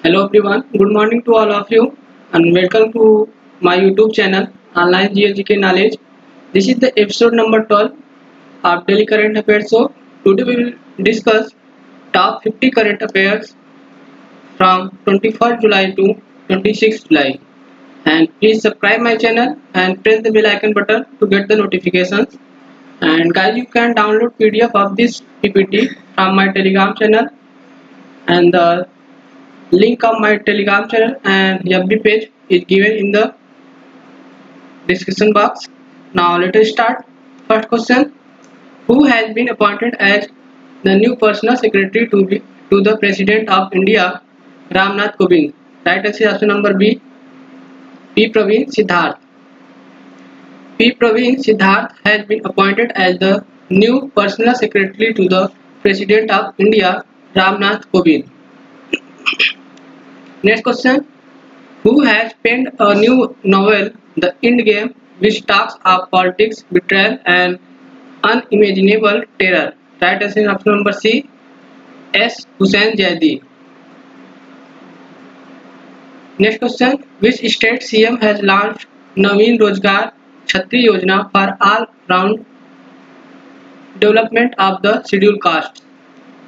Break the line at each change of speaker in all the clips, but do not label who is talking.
Hello everyone, good morning to all of you and welcome to my YouTube channel Online GLGK Knowledge. This is the episode number 12 of Daily Current Affairs Show. Today we will discuss top 50 current affairs from 21st July to 26th July. And please subscribe my channel and press the bell icon button to get the notifications. And guys, you can download PDF of this PPT from my Telegram channel, and the link of my Telegram channel and FB page is given in the description box. Now let us start. First question: who has been appointed as the new personal secretary to the President of India, Ramnath Kovind? Right answer option number B. P. Praveen Siddharth. P. Praveen Siddharth has been appointed as the new personal secretary to the President of India, Ramnath Kovind. Next question: who has penned a new novel, The End Game, which talks of politics, betrayal, and unimaginable terror? Right answer option number C. S. Hussain Zaidi. Next question: which state CM has launched Naveen Rozgar Chhatri Yojana for all-round development of the scheduled castes?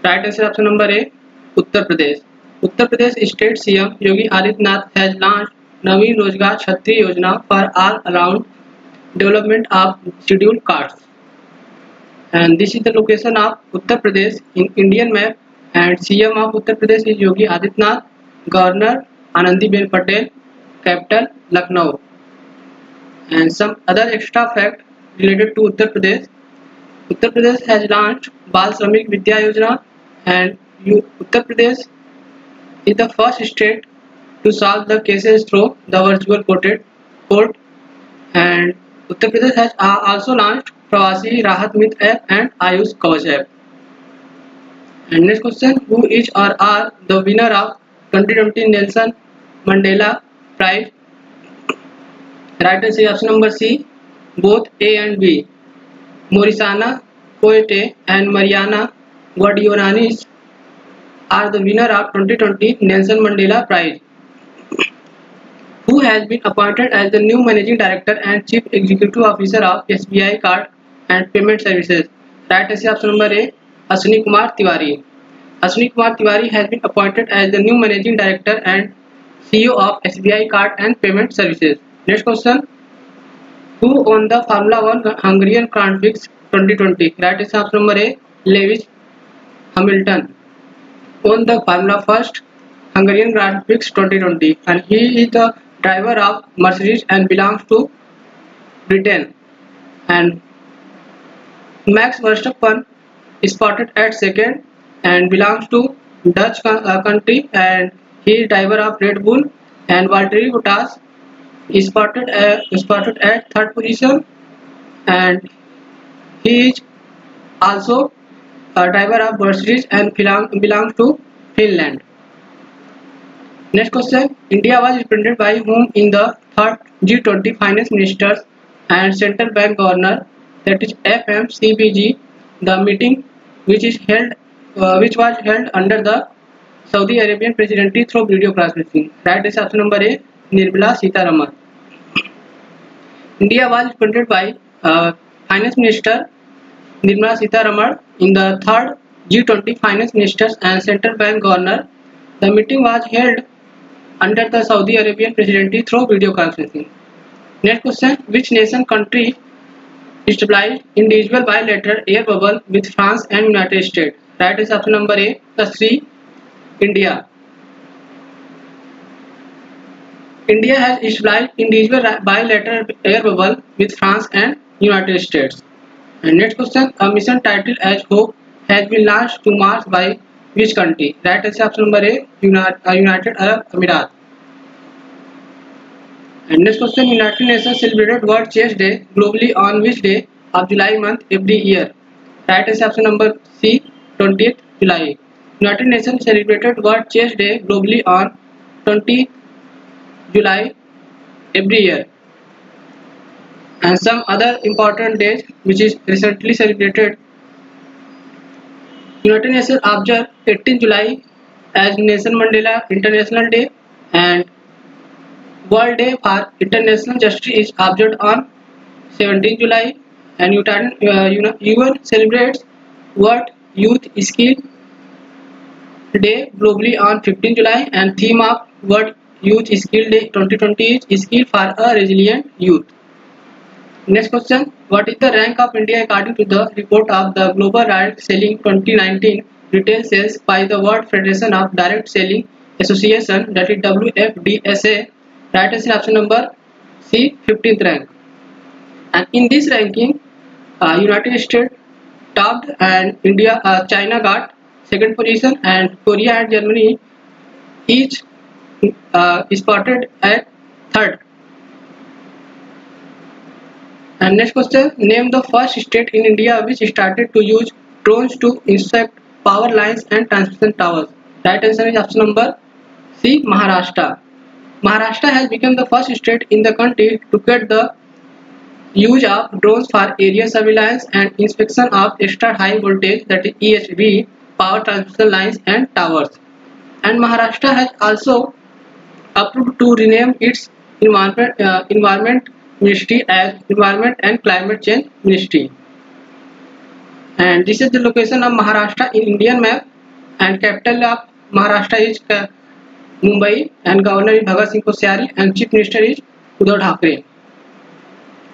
Right answer option number A. Uttar Pradesh. Uttar Pradesh State CM Yogi Adityanath has launched Naveen Rozgar Chhatri Yojana for all-around development of scheduled castes. And this is the location of Uttar Pradesh in Indian map, and CM of Uttar Pradesh is Yogi Adityanath, Governor Anandiben Patel, Capital Lucknow. And some other extra fact related to Uttar Pradesh: Uttar Pradesh has launched Bal Shramik Vidya Yojana, and Uttar Pradesh is the first state to solve the cases through the virtual court. And Uttar Pradesh has also launched Pravasi Rahat Mit app and Ayush Kavach app. And next question: who is or are the winner of 2020 Nelson Mandela Prize? Right answer option number C. Both A and B. Morisana Coete and Mariana Guadionanis are the winner of 2020 Nelson Mandela Prize. Who has been appointed as the new Managing Director and Chief Executive Officer of SBI Card and Payment Services? Right answer option number A. Ashwini Kumar Tiwari. Ashwini Kumar Tiwari has been appointed as the new Managing Director and CEO of SBI Card and Payment Services. Next question: who won the Formula 1 Hungarian Grand Prix 2020? Right answer option number A. Lewis Hamilton won the Formula 1 Hungarian Grand Prix 2020, and he is the driver of Mercedes and belongs to Britain. And Max Verstappen is spotted at second and belongs to Dutch country, and he is driver of Red Bull. And Valtteri Bottas is spotted at third position, and he is also a driver of Mercedes and belongs to Finland. Next question: India was represented by whom in the third G20 Finance Ministers and Central Bank Governor, that is FMCBG, the meeting which was held under the Saudi Arabian presidency through video conferencing? Right is option number A. Nirmala Sitharaman. India was represented by Finance Minister Nirmala Sitharaman in the third G20 Finance Ministers and Central Bank Governor. The meeting was held under the Saudi Arabian presidency through video conferencing. Next question: which country established individual bilateral air bubble with France and United States? Right is option number A. C. India. India has established individual bilateral air bubble with France and United States. And next question: a mission titled as Hope has been launched to Mars by which country? Right answer option number A. United Arab Emirates. And next question: United Nations celebrated World Chess Day globally on which day of July month every year? Right answer option number C. 20th July. United Nations celebrated World Chess Day globally on 20th July every year. And some other important days which is recently celebrated: United Nations observed 18 July as Nelson Mandela International Day, and World Day for International Justice is observed on 17 July, and UN celebrates World Youth Skill Day globally on 15 July, and theme of World Youth Skill Day 2020 is Skill for a Resilient Youth. Next question: what is the rank of India according to the report of the Global Direct Selling 2019 retail sales by the World Federation of Direct Selling Association, that is WFDSA? Right answer option number C, 15th rank. And in this ranking, United States topped, and China got second position, and Korea and Germany each spotted at third. And next question: name the first state in India which started to use drones to inspect power lines and transmission towers. Right answer is option number C, Maharashtra. Maharashtra has become the first state in the country to get the use of drones for area surveillance and inspection of extra high voltage, that is EHV, power transmission lines and towers. And Maharashtra has also approved to rename its environment ministry as Environment and Climate Change Ministry. And this is the location of Maharashtra in Indian map, and capital of Maharashtra is Mumbai, and governor is Bhagat Singh Koshyari, and chief minister is Uddhav Thackeray.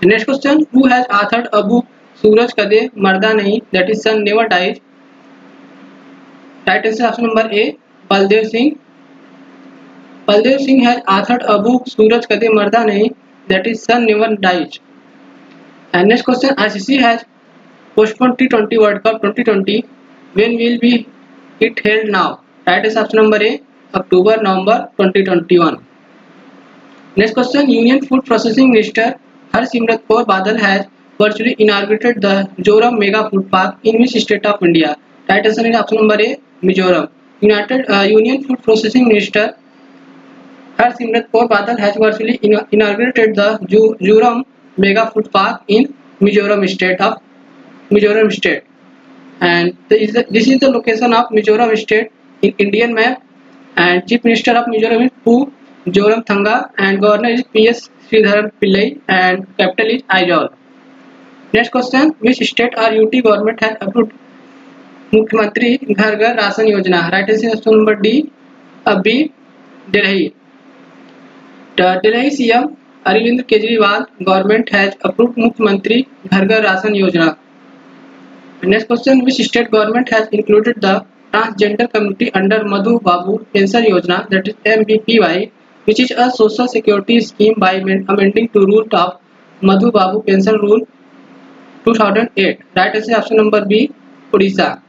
Next question: who has authored a book Suraj Kade Marda Nahi, that is Sun Never Dies? Right answer option number A, Baldev Singh. Baldev Singh has authored a book Suraj Kade Marda Nahi, that is Sun Never Dies. And next question: ICC has postponed T20 World Cup 2020. When will be it held now? Right answer option number A, October November 2021. Next question: Union Food Processing Minister Harsimrat Kaur Badal has virtually inaugurated the Mizoram Mega Food Park in which state of India? Right answer is option number A, Mizoram. Union Food Processing Minister Harsimrat Kaur Badal has virtually inaugurated the Mizoram Mega Food Park in Mizoram State. And this is the location of Mizoram State in Indian map, and Chief Minister of Mizoram is Pu Zoramthanga, and Governor is P.S. Sridharan Pillai, and capital is Aizawl. Next question: which state or UT government has approved Mukhyamantri Ghar Ghar Ration Yojana? Right answer is option number D, B, Delhi. The Delhi CM Arvind Kejriwal government has approved Mukhyamantri Ghar Ghar Ration Yojana. Next question: which state government has included the transgender community under Madhu Babu Pension Yojana, that is MBPY, which is a social security scheme by amending to rule of Madhu Babu Pension Rule 2008. Right answer option number B, Odisha.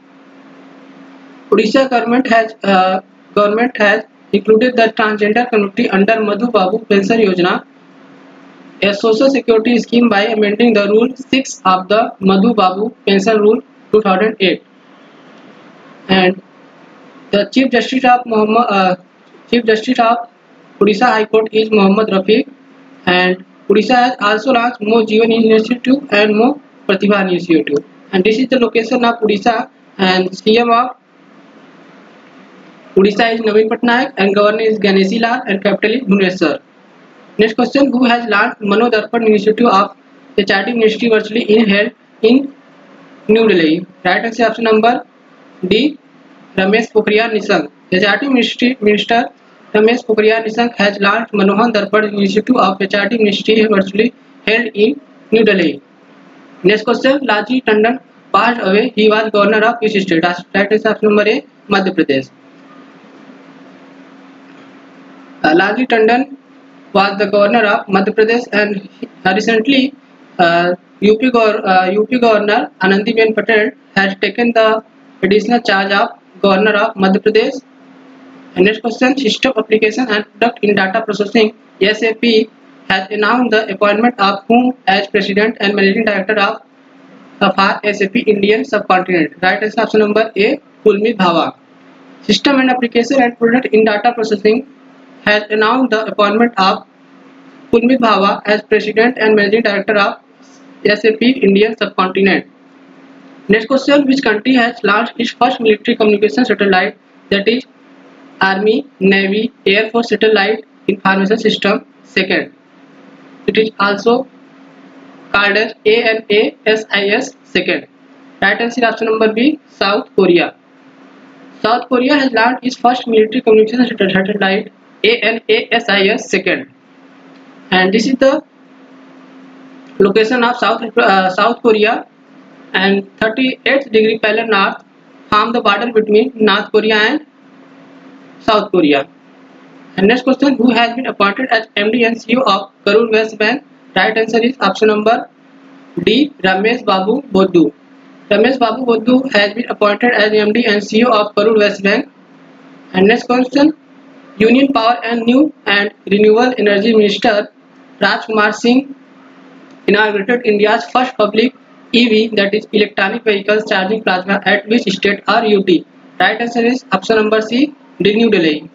Odisha government has included the transgender community under Madhu Babu Pension Yojana, a social security scheme, by amending the Rule 6 of the Madhu Babu Pension Rule 2008. And the Chief Justice of Odisha High Court is Mohammad Rafiq, and Odisha has also launched Mo Jeevan Initiative and Mo Pratibha Initiative. And this is the location of Odisha, and CM of Odisha is Naveen Patnaik, and governor is Ganeshi Lal, and capital is Bhubaneswar. Next question: who has launched Mano Darpan initiative of HRD Ministry virtually held in New Delhi? Right answer option number D, Ramesh Pokhriyal Nishank. HRD Minister Ramesh Pokhriyal Nishank has launched Manohar Darpan initiative of HRD Ministry virtually held in New Delhi. Next question: Laji Tandon passed away. He was governor of which state? Right answer option number A, Madhya Pradesh. Laji Tandon was the governor of Madhya Pradesh, and recently UP Governor Anandiben Patel has taken the additional charge of governor of Madhya Pradesh. And next question: System Application and Product in Data Processing SAP has announced the appointment of whom as President and Managing Director of SAP Indian Subcontinent? Right answer option number A, Pulmit Bhava. System and Application and Product in Data Processing has announced the appointment of Pulmit Bhava as President and Managing Director of SAP Indian Subcontinent. Next question: which country has launched its first military communication satellite, that is Army, Navy, Air Force Satellite Information System. Second, it is also called as ANASIS. Second, right answer option number B, South Korea. South Korea has launched its first military communication satellite ANASIS. Second, and this is the location of South Korea, and 38th degree parallel north form the border between North Korea and South Korea. And next question, who has been appointed as MD and CEO of Karur West Bank? Right answer is option number D, Ramesh Babu Boddu. Ramesh Babu Boddu has been appointed as MD and CEO of Karur West Bank. And next question, Union Power and New and Renewable Energy Minister Rajkumar Singh inaugurated India's first public EV, that is electronic vehicles charging plasma, at which state or UT? Right answer is option number C, New Delhi.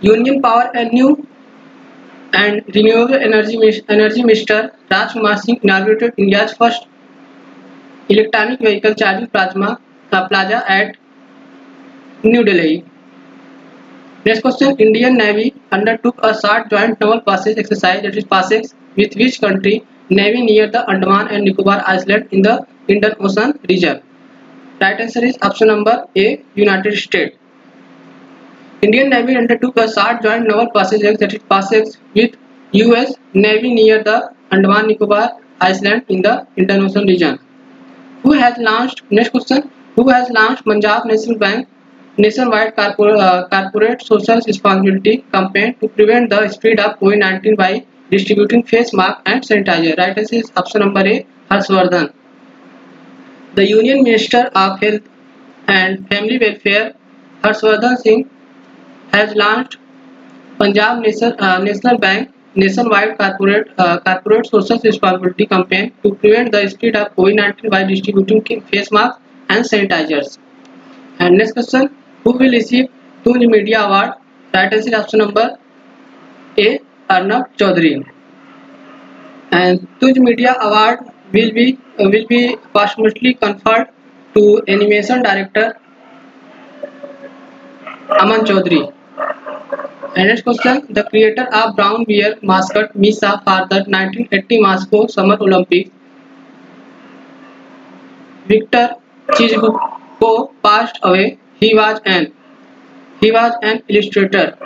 Union Power and New and Renewable Energy Minister Rajkumar Singh inaugurated India's first electronic vehicle charging plaza at New Delhi. Next question, Indian Navy undertook a short joint naval passage exercise, that is PASEX, with which country? Navy near the Andaman and Nicobar Island in the Indian Ocean region. Right answer is option number A, United States. Indian Navy undertook a short joint naval passage, that is PASEX, with US Navy near the Andaman Nicobar Island in the Indian Ocean region. Who has launched? Next question, who has launched Punjab National Bank nationwide corporate social responsibility campaign to prevent the spread of COVID-19 by distributing face mask and sanitizer? Right answer is option number A, Harshvardhan. The Union Minister of Health and Family Welfare, Harshvardhan Singh, has launched Punjab National Bank nationwide corporate social responsibility campaign to prevent the spread of COVID-19 by distributing face masks and sanitizers. And next question, who will receive Tunj Media Award? Right answer option number A, Arnab Chaudhary. And Tunj Media Award will be posthumously conferred to animation director Aman Chaudhary. And next question, the creator of brown bear mascot Misa for the 1980 Moscow Summer Olympics, Victor Chizhko, passed away. He was an illustrator.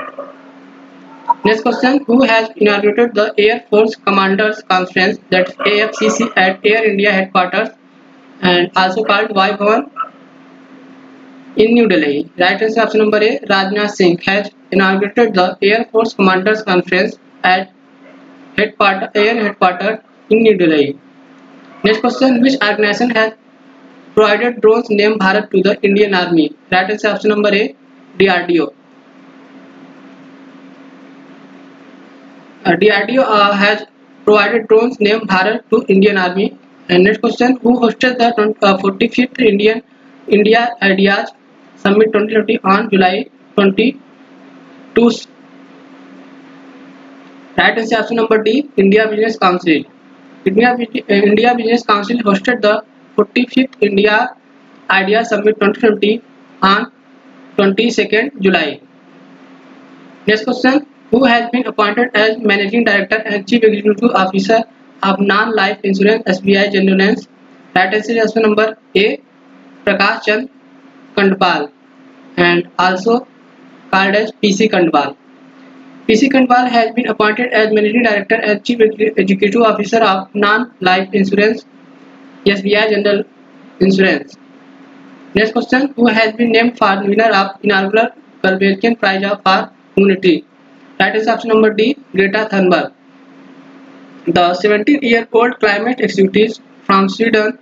Next question, who has inaugurated the Air Force Commanders Conference, that's AFCC, at Air India headquarters and also called Y Bhavan in New Delhi? Right answer option number A, Rajnath Singh has inaugurated the Air Force Commanders Conference at Air headquarters in New Delhi. Next question, which organization has provided drones named Bharat to the Indian Army? Right answer option number A, DRDO. DRDO has provided drones named Bharat to Indian Army. And next question, who hosted the 45th India Ideas Summit 2020 on July 22? Right answer option number D, India Business Council. India Business Council hosted the 45th India Ideas Summit 2020 on 22nd July. Next question, who has been appointed as Managing Director and Chief Executive Officer of Non-Life Insurance SBI General? Right answer is option number A, Prakash Chand Kandpal, and also called as PC Kandpal. PC Kandpal has been appointed as Managing Director and Chief Executive Officer of Non-Life Insurance SBI General Insurance. Next question, who has been named for winner of inaugural Gulbenkian Prize for Humanity? That is option number D, Greta Thunberg. The 17-year-old climate activist from Sweden,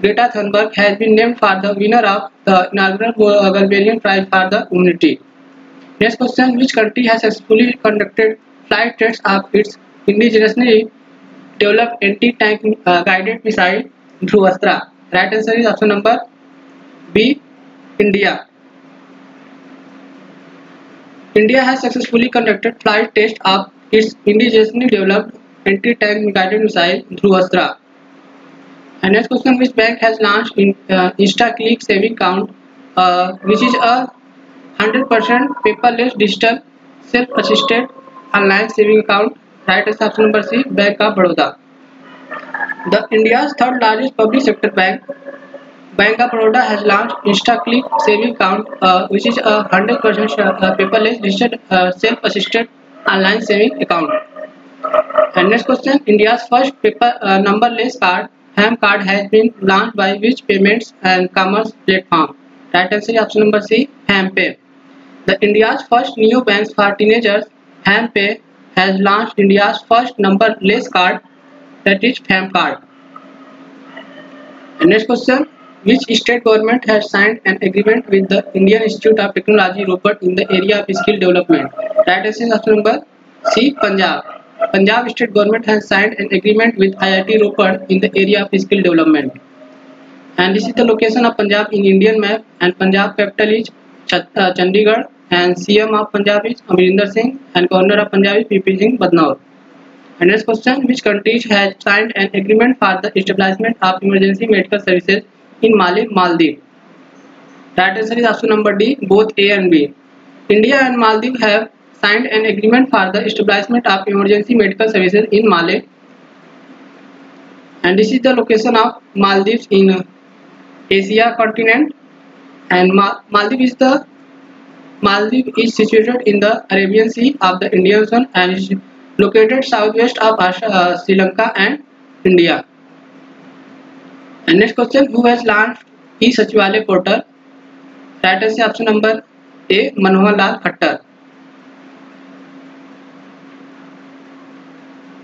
Greta Thunberg, has been named for the winner of the inaugural Gulbenkian Prize for the Humanity. Next question, which country has successfully conducted flight tests of its indigenously developed anti-tank guided missile Dhruvastra? Right answer is option number B, India. India has successfully conducted flight tests of its indigenously developed anti-tank guided missile Dhruvastra. And next question, which bank has launched InstaClick saving account which is a 100% paperless digital self-assisted online saving account. Right answer option number C, Bank of Baroda. The India's third largest public sector bank, Bank of Baroda, has launched InstaClick saving account, which is a 100% paperless digital self-assisted online saving account. And next question, India's first paper numberless card, HAM card, has been launched by which payments and commerce platform? Right answer is option number C, HAMPay. The India's first neobanks for teenagers, HAMPay, has launched India's first numberless card, that is HAM card. And next question, which state government has signed an agreement with the Indian Institute of Technology Ropar in the area of skill development? Right answer is option number C, Punjab. Punjab state government has signed an agreement with IIT Ropar in the area of skill development. And this is the location of Punjab in Indian map, and Punjab capital is Chandigarh, and CM of Punjab is Amrinder Singh, and Governor of Punjab is PP Singh Badnour. And next question, which country has signed an agreement for the establishment of emergency medical services in Maldives? Right answer is option number D, both A and B. India and Maldives have signed an agreement for the establishment of emergency medical services in Maldives, and this is the location of Maldives in Asia continent, and Maldives is situated in the Arabian Sea of the Indian Ocean and is located southwest of Sri Lanka and India. And next question, who has launched e-Sachivalay portal? Right answer option number A, Manohar Lal Khattar.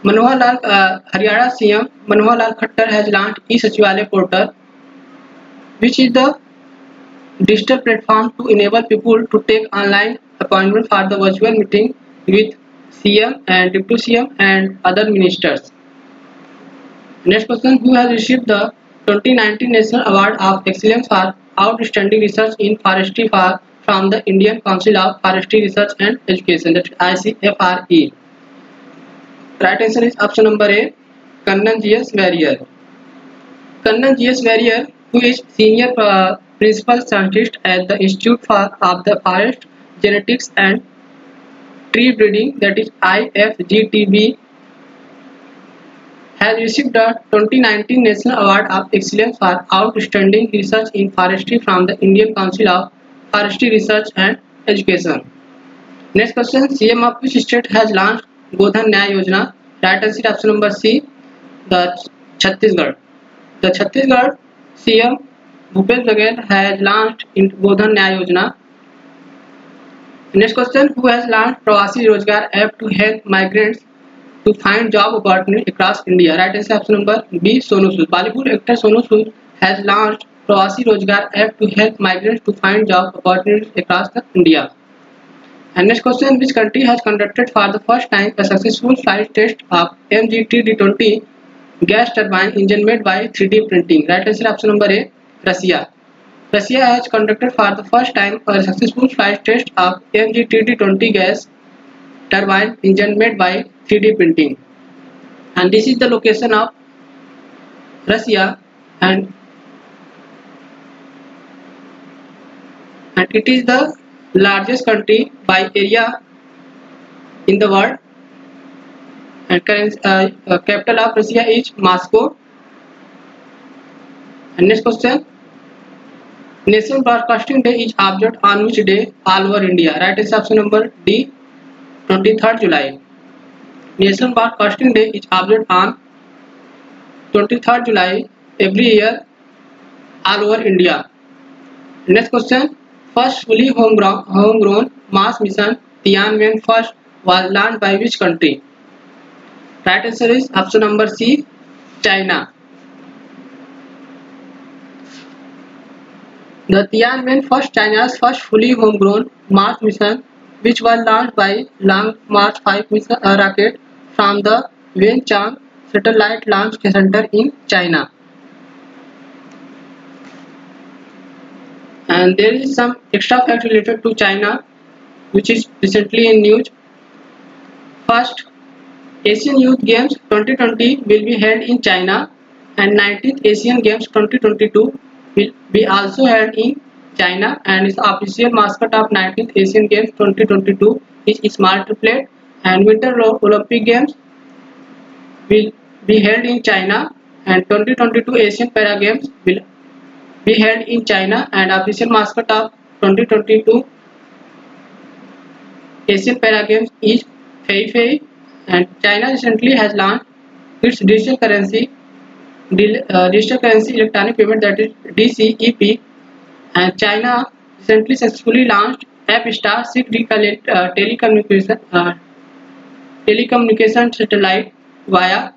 Haryana CM Manohar Lal Khattar has launched e-Sachivalay portal, which is the digital platform to enable people to take online appointment for the virtual meeting with CM and Deputy CM and other ministers. Next question, who has received the 2019 National Award of Excellence for Outstanding Research in Forestry from the Indian Council of Forestry Research and Education, that is ICFRE? Right answer is option number A, Kannan G.S. Warrier. Kannan G.S. Warrier, who is Senior Principal Scientist at the Institute of the Forest Genetics and Tree Breeding, that is IFGTB, has received the 2019 National Award of Excellence for Outstanding Research in Forestry from the Indian Council of Forestry Research and Education. Next question, CM of which state has launched Godhan Nyaya Yojana? Right answer option number C, the Chhattisgarh. The Chhattisgarh CM Bhupesh Baghel has launched in Godhan Nyaya Yojana. Next question, who has launched Pravasi Rozgar app to help migrants to find job opportunities across India? Right answer option number B, Sonu Sood. Bollywood actor Sonu Sood has launched Pravasi Rozgar app to help migrants to find job opportunities across India. And next question, which country has conducted for the first time a successful flight test of MG3D20 gas turbine engine made by 3D printing? Right answer option number A, Russia. Russia has conducted for the first time a successful flight test of MG3D20 gas turbine engine made by 3D printing. And this is the location of Russia, and it is the largest country by area in the world, and capital of Russia is Moscow. And next question, National Broadcasting Day is observed on which day all over India? Right answer option number D, 23rd July. National Broadcasting Day is observed on 23rd July every year all over India. Next question, first fully homegrown Mars mission Tianwen first was launched by which country? Right answer is option number C, China. The Tianwen first, China's first fully homegrown Mars mission, which was launched by Long March 5 mission, rocket from the Wenchang Satellite Launch Center in China. And there is some extra fact related to China, which is recently in news. First, Asian Youth Games 2020 will be held in China, and 19th Asian Games 2022 will be also held in China, and its official mascot of 19th Asian Games 2022 is Smart Triplet. And Winter Olympic Games will be held in China, and 2022 Asian Para Games will be held in China, and official mascot of 2022 Asian Para Games is Fei Fei. And China recently has launched its digital currency electronic payment, that is DCEP. And China recently successfully launched App Star 6D telecommunication satellite via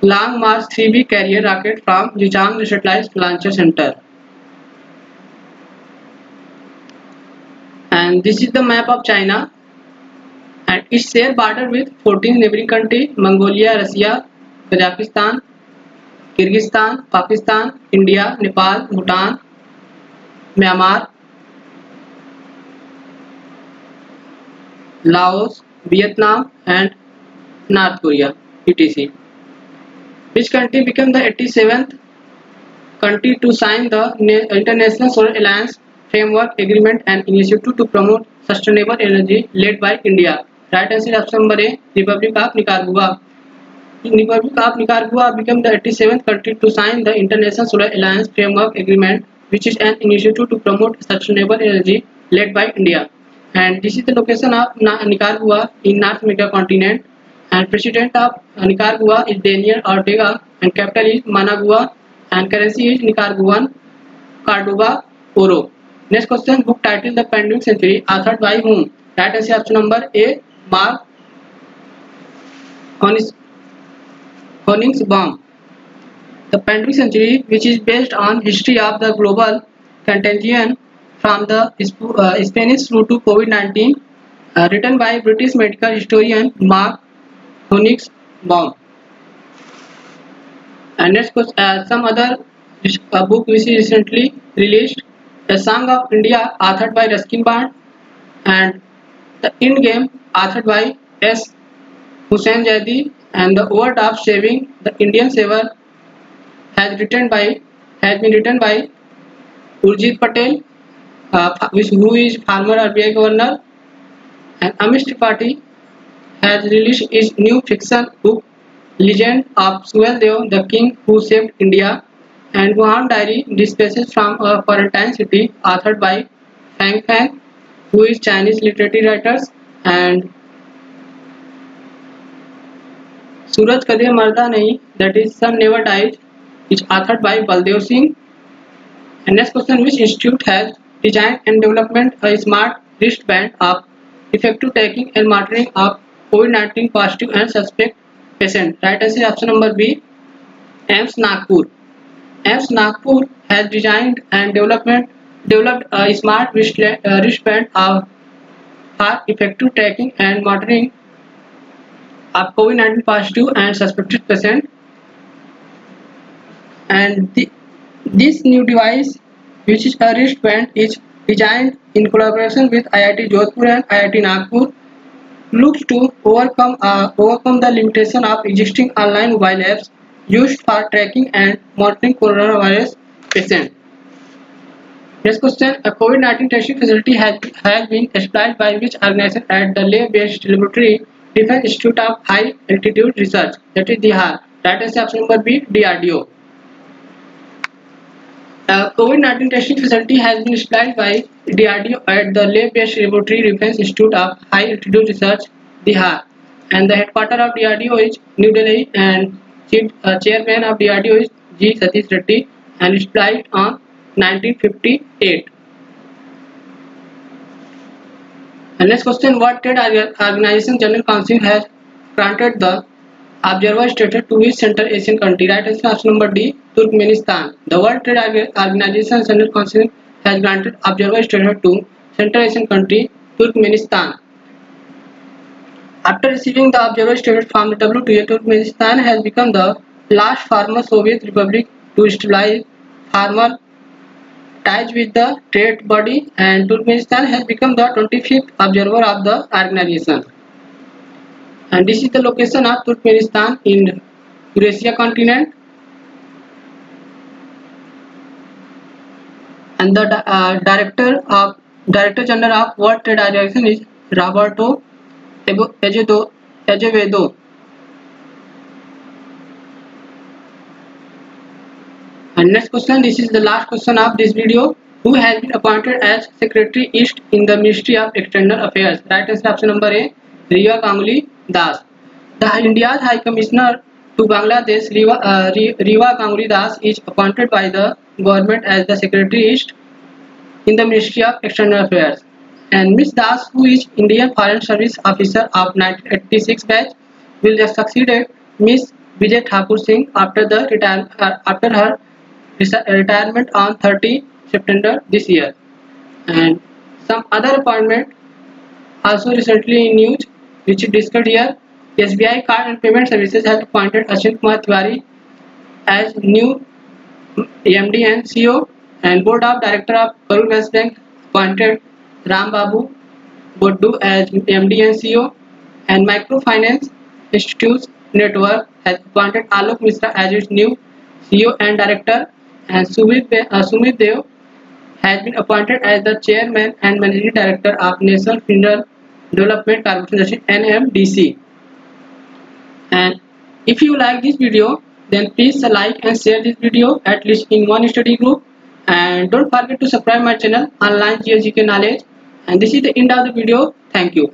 Long March 3B carrier rocket from Jichang Satellite Launcher Center. And this is the map of China, and its share border with 14 neighboring countries: Mongolia, Russia, Kazakhstan, Kyrgyzstan, Pakistan, India, Nepal, Bhutan, Myanmar, Laos, Vietnam, and North Korea, etc. Which country became the 87th country to sign the International Solar Alliance Framework Agreement and Initiative to promote sustainable energy, led by India? Right answer option number A, Republic of Nicaragua. Republic of Nicaragua became the 87th country to sign the International Solar Alliance Framework Agreement, which is an initiative to promote sustainable energy, led by India. And this is the location of Nicaragua in North America continent. And president of Nicaragua is Daniel Ortega, and capital is Managua, and currency is Nicaraguan Cordoba Oro. Next question, book title The Pandemic Century, authored by whom? Right answer option number A, Mark Honigsbaum. The Pandemic Century, which is based on history of the global contagion from the Spanish flu to COVID-19, written by British medical historian Mark Honigsbaum. And next question, some other book which is recently released, The Song of India, authored by Ruskin Bond, and The End Game, authored by S. Hussain Zaidi, and The Art of Saving the Indian Saver has been written by Urjit Patel, who is former RBI governor. And Amish Tripathi has released his new fiction book Legend of Suheldev, the King Who Saved India. And Wuhan Diary, Dispatches from a Quarantine City, authored by Fang Fang, who is Chinese literary writer. And Suraj Kade Marda Nahi, that is Sun Never Dies, is authored by Baldev Singh. And next question, which institute has designed and developed a smart wristband of effective tracking and monitoring of COVID-19 positive and suspect patient? Right answer option number B, AIIMS Nagpur. AIIMS Nagpur has designed and developed a smart wristband for effective tracking and monitoring of COVID-19 positive and suspected patient. And this new device, which is a wristband, is designed in collaboration with IIT Jodhpur and IIT Nagpur, looks to overcome the limitation of existing online mobile apps used for tracking and monitoring coronavirus patients. Next question, a COVID-19 testing facility has been established by which organization at the lab-based laboratory Defense Institute of High Altitude Research, that is DIHAR? Right answer option number B, DRDO. A COVID-19 testing facility has been established by DRDO at the lab-based laboratory Defense Institute of High Altitude Research, DIHAR, and the headquarters of DRDO is New Delhi, and chairman of DRDO is G. Satish Reddy, and established on 1958. And next question, what trade organization General Council has granted the observer status to which Central Asian country? Right answer option number D, Turkmenistan. The World Trade Organization General Council has granted observer status to Central Asian country Turkmenistan. After receiving the observer status from the WTO, Turkmenistan has become the last former Soviet republic to establish formal ties with the trade body, and Turkmenistan has become the 25th observer of the organization. And this is the location of Turkmenistan in Eurasia continent. and the Director General of World Trade Organization is Roberto Azevedo. And next question, this is the last question of this video. Who has been appointed as Secretary East in the Ministry of External Affairs? Right answer option number A, Riva Ganguly Das. The India's High Commissioner to Bangladesh, Riva Ganguly Das, is appointed by the government as the Secretary East in the Ministry of External Affairs. And Ms. Das, who is Indian Foreign Service Officer of 1986 batch, will have succeeded Ms. Vijay Thakur Singh after her retirement on 30 September this year. And some other appointment also recently in news which is discussed here. SBI Card and Payment Services has appointed Ashwin Kumar Tiwari as new MD and CEO, and Board of Director of Karur West Bank appointed Ram Babu Boddu as MD and CEO, and Microfinance Institutes Network has appointed Alok Misra as its new CEO and Director, and Sumit Dev has been appointed as the Chairman and Managing Director of National Mineral Development Corporation NMDC. And if you like this video, then please like and share this video at least in one study group, and don't forget to subscribe my channel Online GeoGK Knowledge. And this is the end of the video. Thank you.